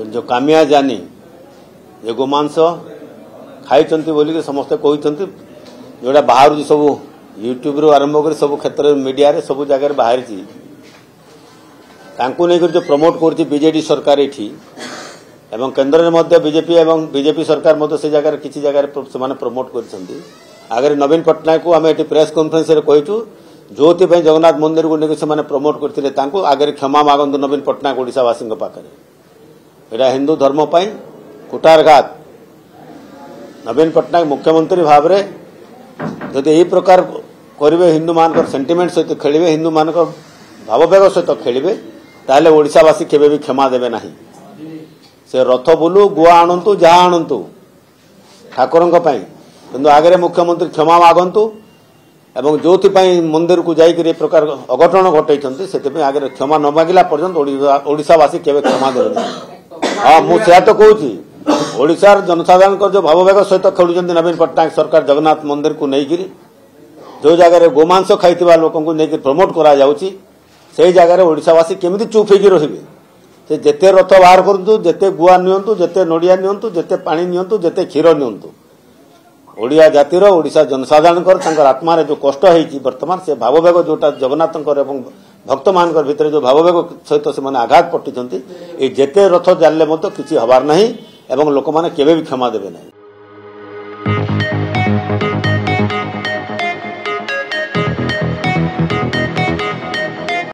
जो कामिया जानी जे गोमांस खाई बोलिक समस्ते कहते जोड़ा बाहर सब यूट्यूब रू आरंभ कर सब क्षेत्र मीडिया रे सब जगह बाहर जो प्रमोट कर बीजेडी सरकार ये एवं केन्द्र में बीजेपी सरकार से जगह किसी जगह से प्रमोट कर आगे नवीन पट्टनायक को आम ये प्रेस कॉन्फ्रेंस कहूँ जो जगन्नाथ मंदिर को लेकिन प्रमोट करते आगे क्षमा मागंतु नवीन पट्टनायक ओडिशावासी पाखे यहाँ हिंदू धर्म कुटारघात नवीन पट्टनायक मुख्यमंत्री भाव में जदि यही प्रकार करेंगे हिंदू मान सेंटिमेंट सहित खेलिए हिंदू मान भाववेग सहित खेलिए ताहले ओडिशावासी केबे भी क्षमा देवे नहीं से रथ बुलू गुआ आणतु जहाँ आणतु ठाकुर किंतु आगे मुख्यमंत्री क्षमा मागंतु एवं जो मंदिर को जाकर प्रकार अघटन घटे से आगे क्षमा न मागिला पर्यंत ओडिशावासी केबे क्षमा देवे हाँ मुझे तो कहूँ ओडिशार जनसाधारण जो भाववेग सहित खेलुं नवीन पट्टनायक सरकार जगन्नाथ मंदिर को लेकर जो जगह गोमांस खाई लोक को प्रमोट करा से जगह ओडिशावासी केमिति चुप होकर रहिबे से जेते रथ बाहर करतु जेते गुआ नियंतु जेते नड़िया नियंतु जेते पानी नियंतु जेते क्षीर नियंतु ओडिया जातिर ओडिशा जनसाधारण आत्मार जो कष्ट होती बर्तमान से भाववेग जोटा जगन्नाथ एवं भक्त मान भितर जो भाववेग सहित से आघात पट्टी जेते रथ जाले किसी हबार नहीं एवं लोक मैंने केबे भी क्षमा देवे नहीं।